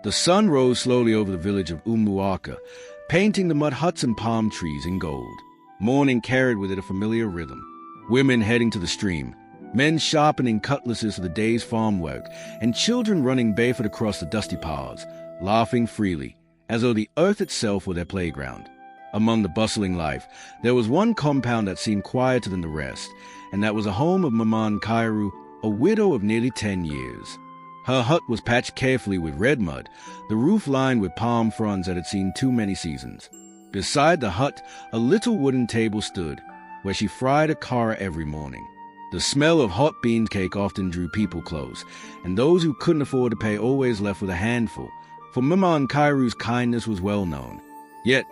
The sun rose slowly over the village of Umuaka, painting the mud huts and palm trees in gold. Morning carried with it a familiar rhythm. Women heading to the stream, men sharpening cutlasses for the day's farm work, and children running barefoot across the dusty paths, laughing freely, as though the earth itself were their playground. Among the bustling life, there was one compound that seemed quieter than the rest, and that was the home of Maman Kairu, a widow of nearly 10 years. Her hut was patched carefully with red mud, the roof lined with palm fronds that had seen too many seasons. Beside the hut, a little wooden table stood, where she fried a kara every morning. The smell of hot bean cake often drew people close, and those who couldn't afford to pay always left with a handful, for Maman Kairu's kindness was well known. Yet,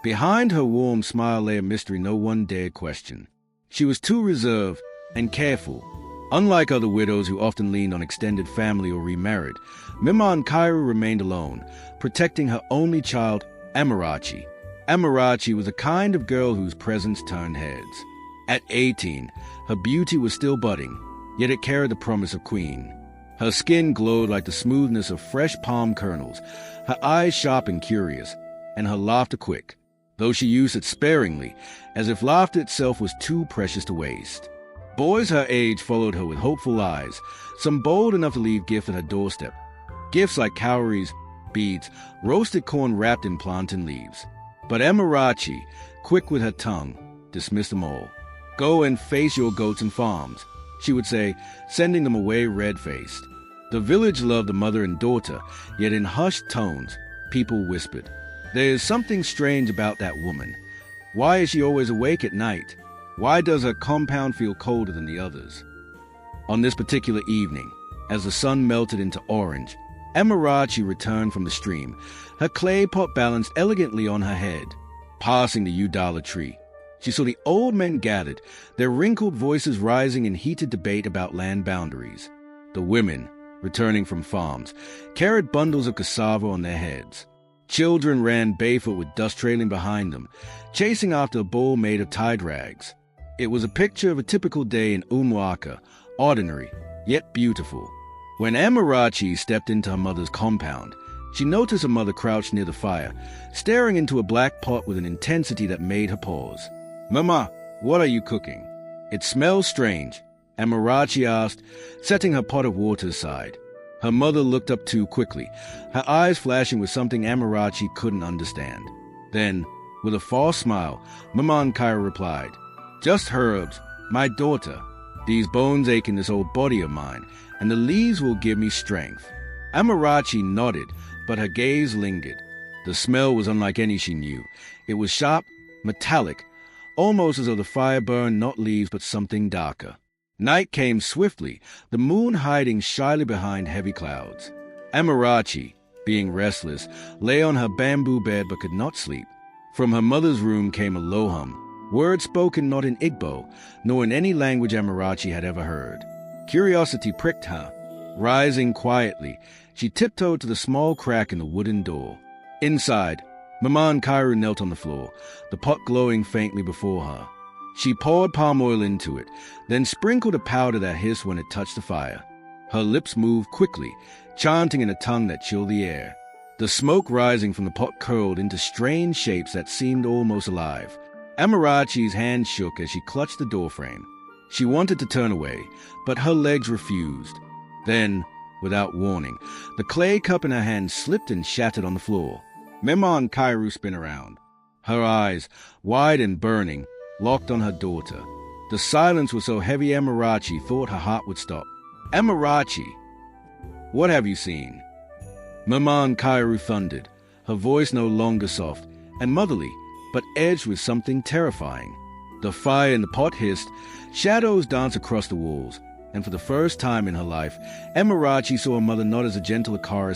behind her warm smile lay a mystery no one dared question. She was too reserved and careful. Unlike other widows who often leaned on extended family or remarried, Maman Kairu remained alone, protecting her only child, Amarachi. Amarachi was the kind of girl whose presence turned heads. At 18, her beauty was still budding, yet it carried the promise of queen. Her skin glowed like the smoothness of fresh palm kernels, her eyes sharp and curious, and her laughter quick, though she used it sparingly, as if laughter itself was too precious to waste. Boys her age followed her with hopeful eyes, some bold enough to leave gifts at her doorstep. Gifts like cowries, beads, roasted corn wrapped in plantain leaves. But Amarachi, quick with her tongue, dismissed them all. "Go and face your goats and farms," she would say, sending them away red-faced. The village loved the mother and daughter, yet in hushed tones, people whispered, "There is something strange about that woman. Why is she always awake at night? Why does her compound feel colder than the others?" On this particular evening, as the sun melted into orange, Amarachi returned from the stream, her clay pot balanced elegantly on her head. Passing the Udala tree, she saw the old men gathered, their wrinkled voices rising in heated debate about land boundaries. The women, returning from farms, carried bundles of cassava on their heads. Children ran barefoot with dust trailing behind them, chasing after a bowl made of tide rags. It was a picture of a typical day in Umuaka, ordinary, yet beautiful. When Amarachi stepped into her mother's compound, she noticed her mother crouched near the fire, staring into a black pot with an intensity that made her pause. "Mama, what are you cooking?" "It smells strange," Amarachi asked, setting her pot of water aside. Her mother looked up too quickly, her eyes flashing with something Amarachi couldn't understand. Then, with a false smile, Maman Kairu replied, "Just herbs, my daughter. These bones ache in this old body of mine, and the leaves will give me strength." Amarachi nodded, but her gaze lingered. The smell was unlike any she knew. It was sharp, metallic, almost as though the fire burned not leaves but something darker. Night came swiftly, the moon hiding shyly behind heavy clouds. Amarachi, being restless, lay on her bamboo bed but could not sleep. From her mother's room came a low hum, words spoken not in Igbo, nor in any language Amarachi had ever heard. Curiosity pricked her. Rising quietly, she tiptoed to the small crack in the wooden door. Inside, Maman Kairu knelt on the floor, the pot glowing faintly before her. She poured palm oil into it, then sprinkled a powder that hissed when it touched the fire. Her lips moved quickly, chanting in a tongue that chilled the air. The smoke rising from the pot curled into strange shapes that seemed almost alive. Amarachi's hand shook as she clutched the doorframe. She wanted to turn away, but her legs refused. Then, without warning, the clay cup in her hand slipped and shattered on the floor. Maman Kairu spun around. Her eyes, wide and burning, locked on her daughter. The silence was so heavy Amarachi thought her heart would stop. "Amarachi, what have you seen?" Maman Kairu thundered, her voice no longer soft and motherly, but edged with something terrifying. The fire in the pot hissed, shadows danced across the walls, and for the first time in her life, Amarachi saw her mother not as a gentle Akara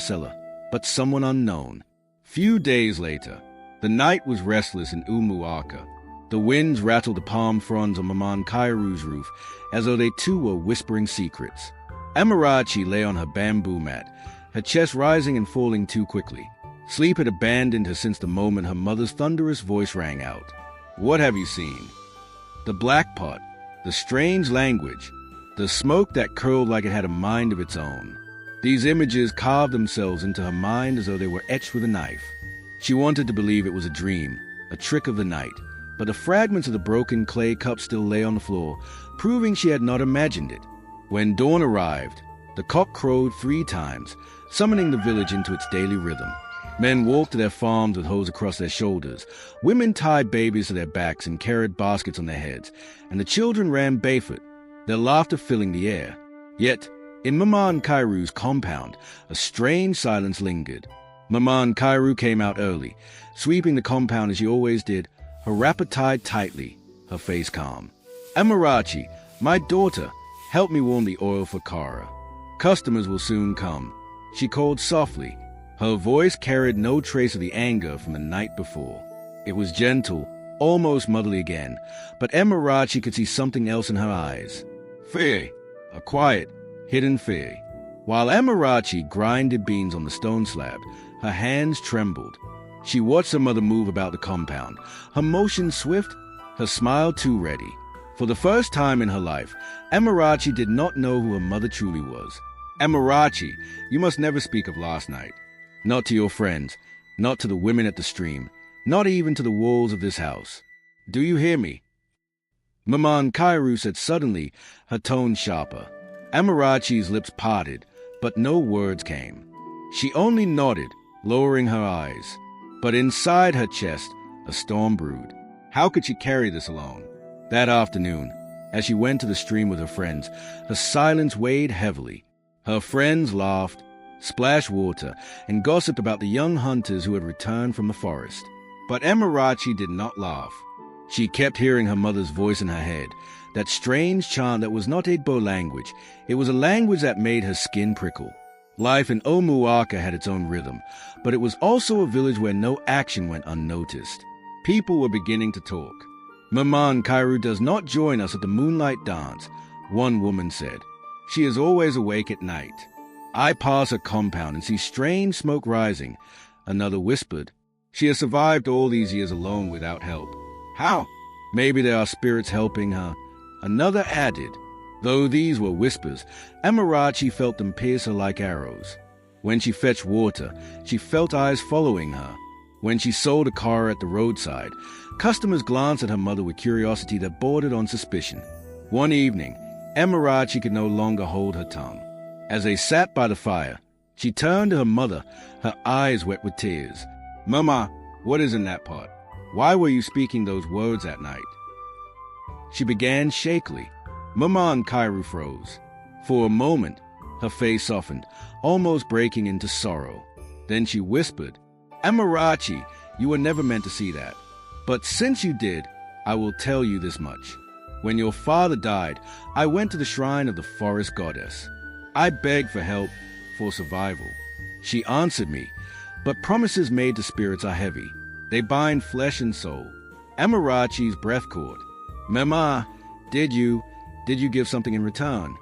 but someone unknown. Few days later, the night was restless in Umuaka. The winds rattled the palm fronds on Maman Kairu's roof, as though they too were whispering secrets. Amarachi lay on her bamboo mat, her chest rising and falling too quickly. Sleep had abandoned her since the moment her mother's thunderous voice rang out. "What have you seen?" The black pot, the strange language, the smoke that curled like it had a mind of its own. These images carved themselves into her mind as though they were etched with a knife. She wanted to believe it was a dream, a trick of the night, but the fragments of the broken clay cup still lay on the floor, proving she had not imagined it. When dawn arrived, the cock crowed 3 times, summoning the village into its daily rhythm. Men walked to their farms with hoes across their shoulders. Women tied babies to their backs and carried baskets on their heads, and the children ran barefoot, their laughter filling the air. Yet, in Mama Kairu's compound, a strange silence lingered. Mama Kairu came out early, sweeping the compound as she always did, her wrapper tied tightly, her face calm. "Amarachi, my daughter, help me warm the oil for Kara. Customers will soon come," she called softly. Her voice carried no trace of the anger from the night before. It was gentle, almost motherly again, but Amarachi could see something else in her eyes. Fear, a quiet, hidden fear. While Amarachi grinded beans on the stone slab, her hands trembled. She watched her mother move about the compound, her motion swift, her smile too ready. For the first time in her life, Amarachi did not know who her mother truly was. "Amarachi, you must never speak of last night. Not to your friends, not to the women at the stream, not even to the walls of this house. Do you hear me?" Mama Kairu said suddenly, her tone sharper. Amarachi's lips parted, but no words came. She only nodded, lowering her eyes. But inside her chest, a storm brewed. How could she carry this alone? That afternoon, as she went to the stream with her friends, her silence weighed heavily. Her friends laughed, splashed water, and gossiped about the young hunters who had returned from the forest. But Amarachi did not laugh. She kept hearing her mother's voice in her head, that strange chant that was not Igbo language. It was a language that made her skin prickle. Life in Umuaka had its own rhythm, but it was also a village where no action went unnoticed. People were beginning to talk. "Mama Kairu does not join us at the moonlight dance," one woman said. "She is always awake at night. I pass her compound and see strange smoke rising," another whispered. "She has survived all these years alone without help." "How? Maybe there are spirits helping her," another added. Though these were whispers, Amarachi felt them pierce her like arrows. When she fetched water, she felt eyes following her. When she sold a car at the roadside, customers glanced at her mother with curiosity that bordered on suspicion. One evening, Amarachi could no longer hold her tongue. As they sat by the fire, she turned to her mother, her eyes wet with tears. "Mama, what is in that pot? Why were you speaking those words at night?" She began shakily. Mama Kairu froze. For a moment, her face softened, almost breaking into sorrow. Then she whispered, "Amarachi, you were never meant to see that. But since you did, I will tell you this much. When your father died, I went to the shrine of the forest goddess. I begged for help, for survival. She answered me, but promises made to spirits are heavy. They bind flesh and soul." Amarachi's breath caught. "Mama, did you give something in return?"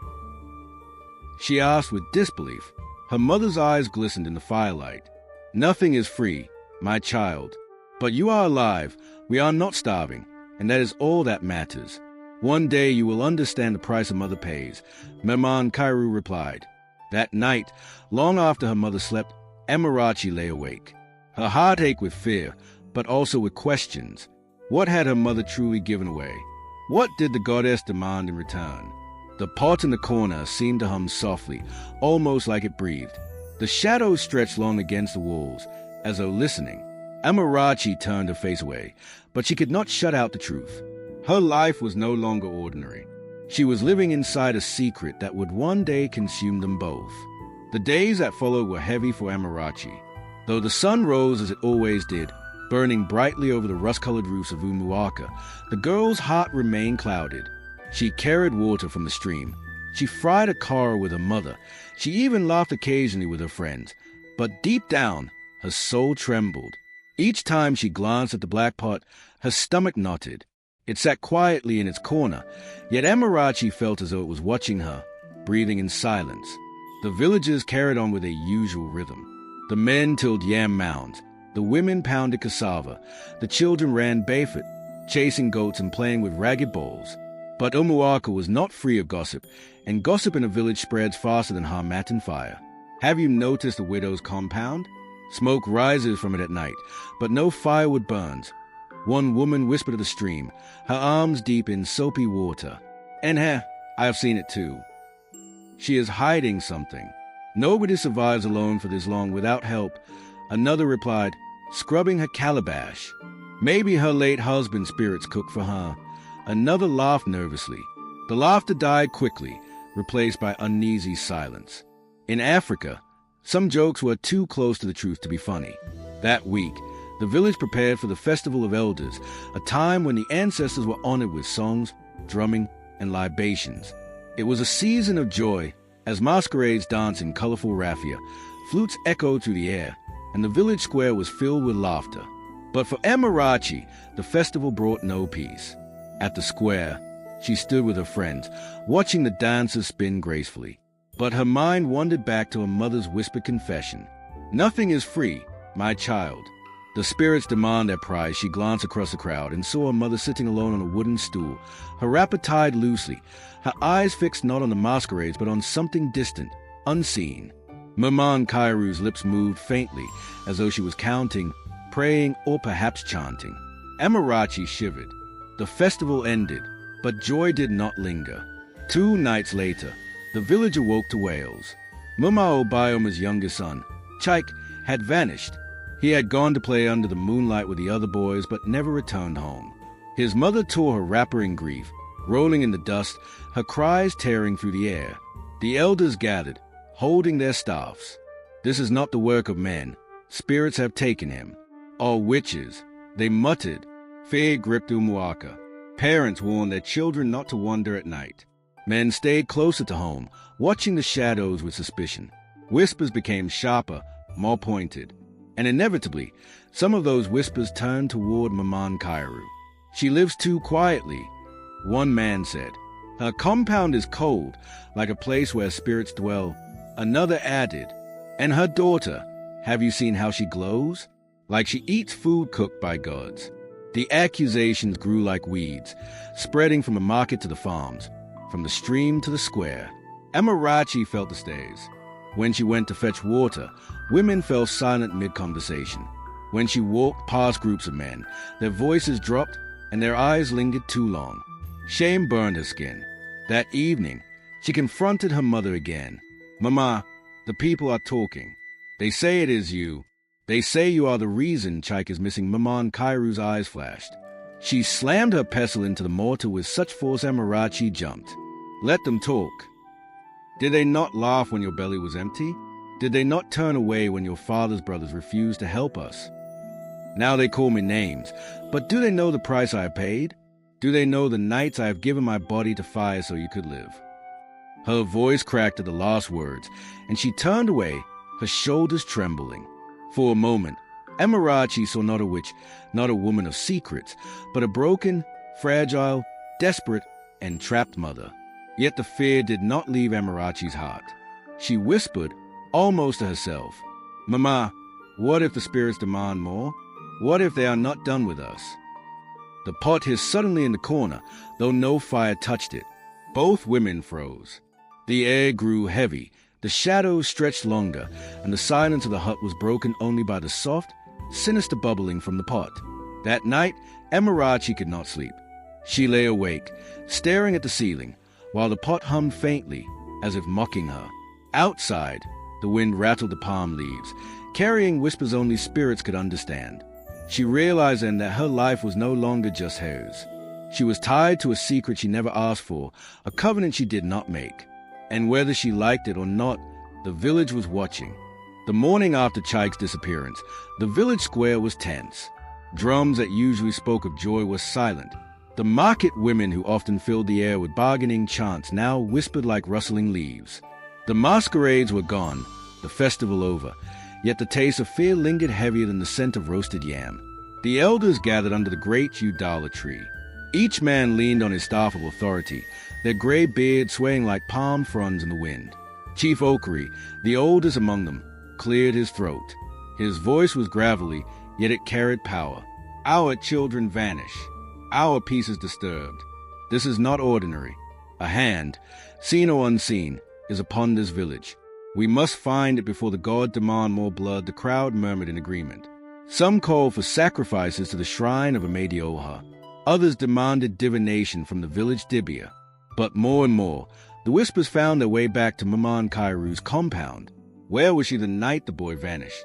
She asked with disbelief. Her mother's eyes glistened in the firelight. "Nothing is free, my child. But you are alive, we are not starving, and that is all that matters. One day you will understand the price a mother pays," Mama Kairu replied. That night, long after her mother slept, Amarachi lay awake. Her heart ached with fear, but also with questions. What had her mother truly given away? What did the goddess demand in return? The pot in the corner seemed to hum softly, almost like it breathed. The shadows stretched long against the walls, as though listening. Amarachi turned her face away, but she could not shut out the truth. Her life was no longer ordinary. She was living inside a secret that would one day consume them both. The days that followed were heavy for Amarachi. Though the sun rose as it always did, burning brightly over the rust-colored roofs of Umuaka, the girl's heart remained clouded. She carried water from the stream. She fried a car with her mother. She even laughed occasionally with her friends. But deep down, her soul trembled. Each time she glanced at the black pot, her stomach knotted. It sat quietly in its corner, yet Amarachi felt as though it was watching her, breathing in silence. The villagers carried on with their usual rhythm. The men tilled yam mounds. The women pounded cassava. The children ran barefoot, chasing goats and playing with ragged balls. But Umuaka was not free of gossip, and gossip in a village spreads faster than Harmattan fire. Have you noticed the widow's compound? Smoke rises from it at night, but no firewood burns. One woman whispered of the stream, her arms deep in soapy water. And I have seen it too. She is hiding something. Nobody survives alone for this long without help. Another replied, scrubbing her calabash. Maybe her late husband's spirits cook for her. Another laughed nervously. The laughter died quickly, replaced by uneasy silence. In Africa, some jokes were too close to the truth to be funny. That week, the village prepared for the Festival of Elders, a time when the ancestors were honored with songs, drumming, and libations. It was a season of joy, as masquerades danced in colorful raffia, flutes echoed through the air, and the village square was filled with laughter. But for Amarachi, the festival brought no peace. At the square, she stood with her friends, watching the dancers spin gracefully. But her mind wandered back to her mother's whispered confession. Nothing is free, my child. The spirits demand their prize. She glanced across the crowd and saw her mother sitting alone on a wooden stool, her wrapper tied loosely, her eyes fixed not on the masquerades but on something distant, unseen. Maman Kairu's lips moved faintly, as though she was counting, praying, or perhaps chanting. Amarachi shivered. The festival ended, but joy did not linger. 2 nights later, the village awoke to wails. Muma Obayoma's youngest son, Chike, had vanished. He had gone to play under the moonlight with the other boys, but never returned home. His mother tore her wrapper in grief, rolling in the dust, her cries tearing through the air. The elders gathered, holding their staffs. This is not the work of men. Spirits have taken him. All witches, they muttered. Fear gripped Umuaka. Parents warned their children not to wander at night. Men stayed closer to home, watching the shadows with suspicion. Whispers became sharper, more pointed. And inevitably, some of those whispers turned toward Maman Kairu. She lives too quietly, one man said. Her compound is cold, like a place where spirits dwell. Another added, and her daughter, have you seen how she glows? Like she eats food cooked by gods. The accusations grew like weeds, spreading from the market to the farms, from the stream to the square. Amarachi felt the stays. When she went to fetch water, women fell silent mid-conversation. When she walked past groups of men, their voices dropped and their eyes lingered too long. Shame burned her skin. That evening, she confronted her mother again. Mama, the people are talking. They say it is you. They say you are the reason Chike is missing. Maman Kairu's eyes flashed. She slammed her pestle into the mortar with such force Amarachi jumped. Let them talk. Did they not laugh when your belly was empty? Did they not turn away when your father's brothers refused to help us? Now they call me names, but do they know the price I have paid? Do they know the nights I have given my body to fire so you could live? Her voice cracked at the last words, and she turned away, her shoulders trembling. For a moment, Amarachi saw not a witch, not a woman of secrets, but a broken, fragile, desperate, and trapped mother. Yet the fear did not leave Amarachi's heart. She whispered, almost to herself, Mama, what if the spirits demand more? What if they are not done with us? The pot hissed suddenly in the corner, though no fire touched it. Both women froze. The air grew heavy, the shadows stretched longer, and the silence of the hut was broken only by the soft, sinister bubbling from the pot. That night, Amarachi could not sleep. She lay awake, staring at the ceiling, while the pot hummed faintly, as if mocking her. Outside, the wind rattled the palm leaves, carrying whispers only spirits could understand. She realized then that her life was no longer just hers. She was tied to a secret she never asked for, a covenant she did not make. And whether she liked it or not, the village was watching. The morning after Chike's disappearance, the village square was tense. Drums that usually spoke of joy were silent. The market women who often filled the air with bargaining chants now whispered like rustling leaves. The masquerades were gone, the festival over, yet the taste of fear lingered heavier than the scent of roasted yam. The elders gathered under the great Udala tree. Each man leaned on his staff of authority, their gray beards swaying like palm fronds in the wind. Chief Okari, the oldest among them, cleared his throat. His voice was gravelly, yet it carried power. Our children vanish. Our peace is disturbed. This is not ordinary. A hand, seen or unseen, is upon this village. We must find it before the god demand more blood, the crowd murmured in agreement. Some called for sacrifices to the shrine of Amadioha. Others demanded divination from the village Dibia. But more and more, the whispers found their way back to Maman Kairu's compound. Where was she the night the boy vanished?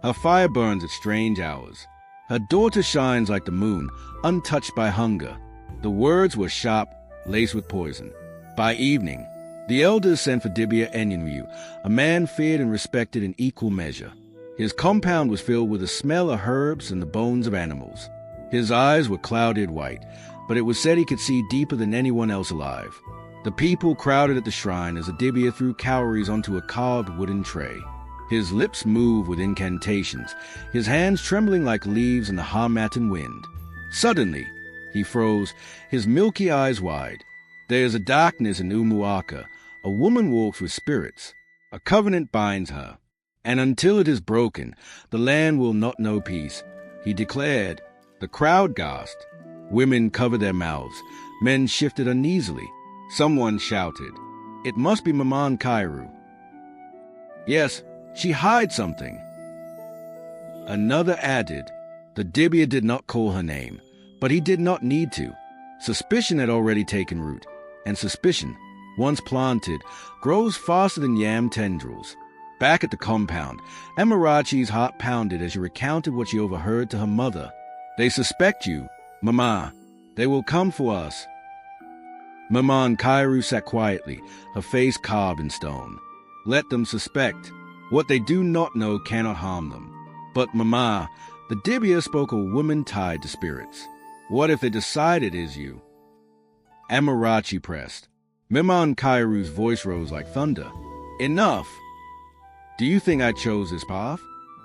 Her fire burns at strange hours. Her daughter shines like the moon, untouched by hunger. The words were sharp, laced with poison. By evening, the elders sent for Dibia Enyenryu, a man feared and respected in equal measure. His compound was filled with the smell of herbs and the bones of animals. His eyes were clouded white, but it was said he could see deeper than anyone else alive. The people crowded at the shrine as Dibia threw cowries onto a carved wooden tray. His lips moved with incantations, his hands trembling like leaves in the Harmattan wind. Suddenly, he froze, his milky eyes wide. There is a darkness in Umuaka. A woman walks with spirits. A covenant binds her. And until it is broken, the land will not know peace, he declared. The crowd gasped. Women covered their mouths. Men shifted uneasily. Someone shouted, "It must be Maman Kairu." "Yes, she hides something." Another added, "The Dibia did not call her name, but he did not need to." Suspicion had already taken root, and suspicion, once planted, grows faster than yam tendrils. Back at the compound, Amarachi's heart pounded as she recounted what she overheard to her mother. "They suspect you, Mama. They will come for us." Maman Kairu sat quietly, her face carved in stone. Let them suspect. What they do not know cannot harm them. But Mama, the Dibia spoke a woman tied to spirits. What if they decide it is you? Amarachi pressed. Maman Kairu's voice rose like thunder. "Enough! Do you think I chose this path?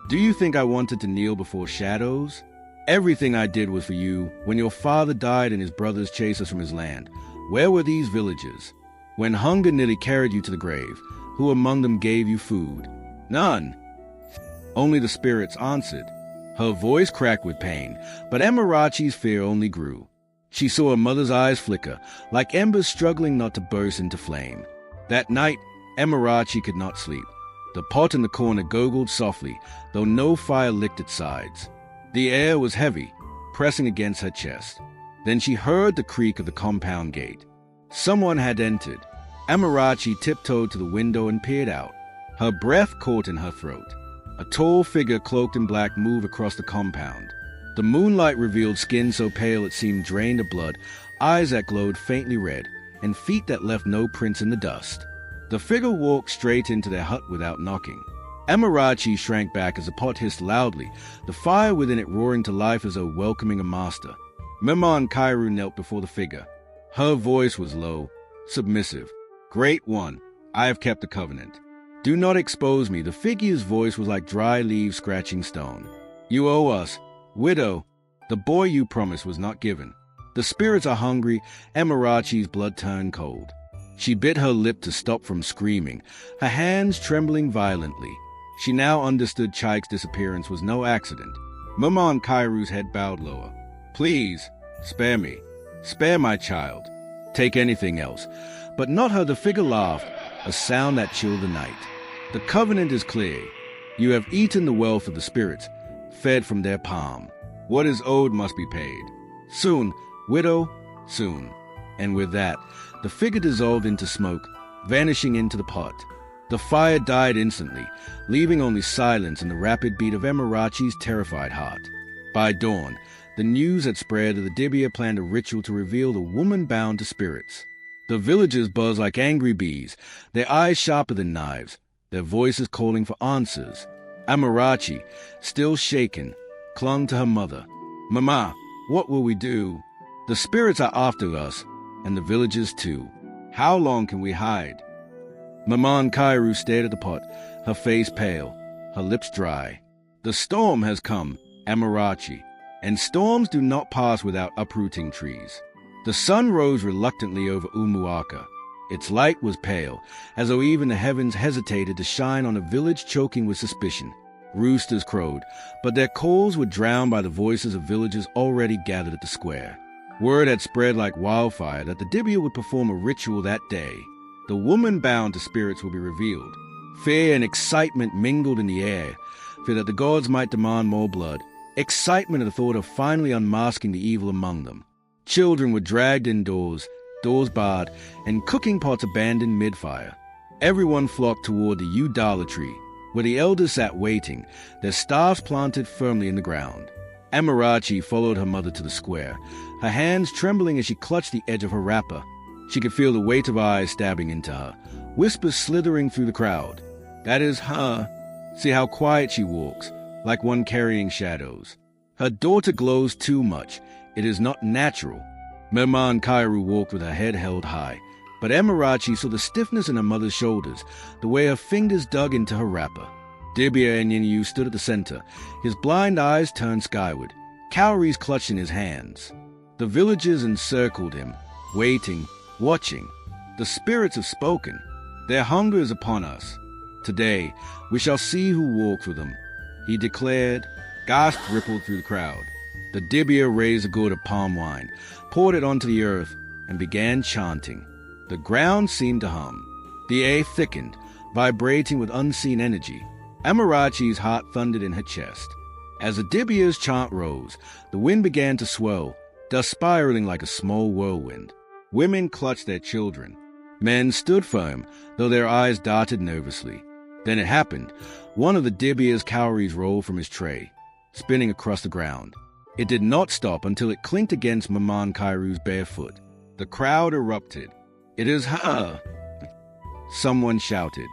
Do you think I wanted to kneel before shadows? Everything I did was for you. When your father died and his brothers chased us from his land, where were these villagers? When hunger nearly carried you to the grave, who among them gave you food? None." Only the spirits answered. Her voice cracked with pain, but Amarachi's fear only grew. She saw her mother's eyes flicker, like embers struggling not to burst into flame. That night, Amarachi could not sleep. The pot in the corner gurgled softly, though no fire licked its sides. The air was heavy, pressing against her chest. Then she heard the creak of the compound gate. Someone had entered. Amarachi tiptoed to the window and peered out. Her breath caught in her throat. A tall figure cloaked in black moved across the compound. The moonlight revealed skin so pale it seemed drained of blood, eyes that glowed faintly red, and feet that left no prints in the dust. The figure walked straight into their hut without knocking. Amarachi shrank back as the pot hissed loudly, the fire within it roaring to life as though welcoming a master. Maman Kairu knelt before the figure. Her voice was low, submissive. "Great One, I have kept the covenant. Do not expose me." The figure's voice was like dry leaves scratching stone. "You owe us. Widow, the boy you promised was not given." The spirits are hungry. Amarachi's blood turned cold. She bit her lip to stop from screaming, her hands trembling violently. She now understood Chaik's disappearance was no accident. Maman Kairu's head bowed lower. "Please, spare me. Spare my child. Take anything else." But not her. The figure laughed, a sound that chilled the night. "The covenant is clear. You have eaten the wealth of the spirits, fed from their palm. What is owed must be paid. Soon, widow, soon." And with that, the figure dissolved into smoke, vanishing into the pot. The fire died instantly, leaving only silence and the rapid beat of Amarachi's terrified heart. By dawn, the news had spread that the Dibia planned a ritual to reveal the woman bound to spirits. The villagers buzzed like angry bees, their eyes sharper than knives, their voices calling for answers. Amarachi, still shaken, clung to her mother. "Mama, what will we do? The spirits are after us, and the villagers too. How long can we hide?" Maman Kairu stared at the pot, her face pale, her lips dry. "The storm has come, Amarachi, and storms do not pass without uprooting trees." The sun rose reluctantly over Umuaka. Its light was pale, as though even the heavens hesitated to shine on a village choking with suspicion. Roosters crowed, but their calls were drowned by the voices of villagers already gathered at the square. Word had spread like wildfire that the Dibia would perform a ritual that day. The woman bound to spirits would be revealed, Fear and excitement mingled in the air, fear that the gods might demand more blood, excitement at the thought of finally unmasking the evil among them. Children were dragged indoors, doors barred, and cooking pots abandoned mid-fire. Everyone flocked toward the Udala tree, where the elders sat waiting, their staffs planted firmly in the ground. Amarachi followed her mother to the square, her hands trembling as she clutched the edge of her wrapper. She could feel the weight of eyes stabbing into her, whispers slithering through the crowd. That is her. See how quiet she walks, like one carrying shadows. Her daughter glows too much. It is not natural. Merman Kairu walked with her head held high, but Amarachi saw the stiffness in her mother's shoulders, the way her fingers dug into her wrapper. Dibia Enyenyu stood at the center, his blind eyes turned skyward, cowries clutched in his hands. The villagers encircled him, waiting, watching. The spirits have spoken. Their hunger is upon us. Today, we shall see who walks with them, he declared. Gasps rippled through the crowd. The Dibia raised a gourd of palm wine, poured it onto the earth, and began chanting. The ground seemed to hum. The air thickened, vibrating with unseen energy. Amarachi's heart thundered in her chest. As the Dibia's chant rose, the wind began to swirl, dust spiraling like a small whirlwind. Women clutched their children. Men stood firm, though their eyes darted nervously. Then it happened. One of the Dibia's cowries rolled from his tray, spinning across the ground. It did not stop until it clinked against Maman Kairu's bare foot. The crowd erupted. It is her! Someone shouted.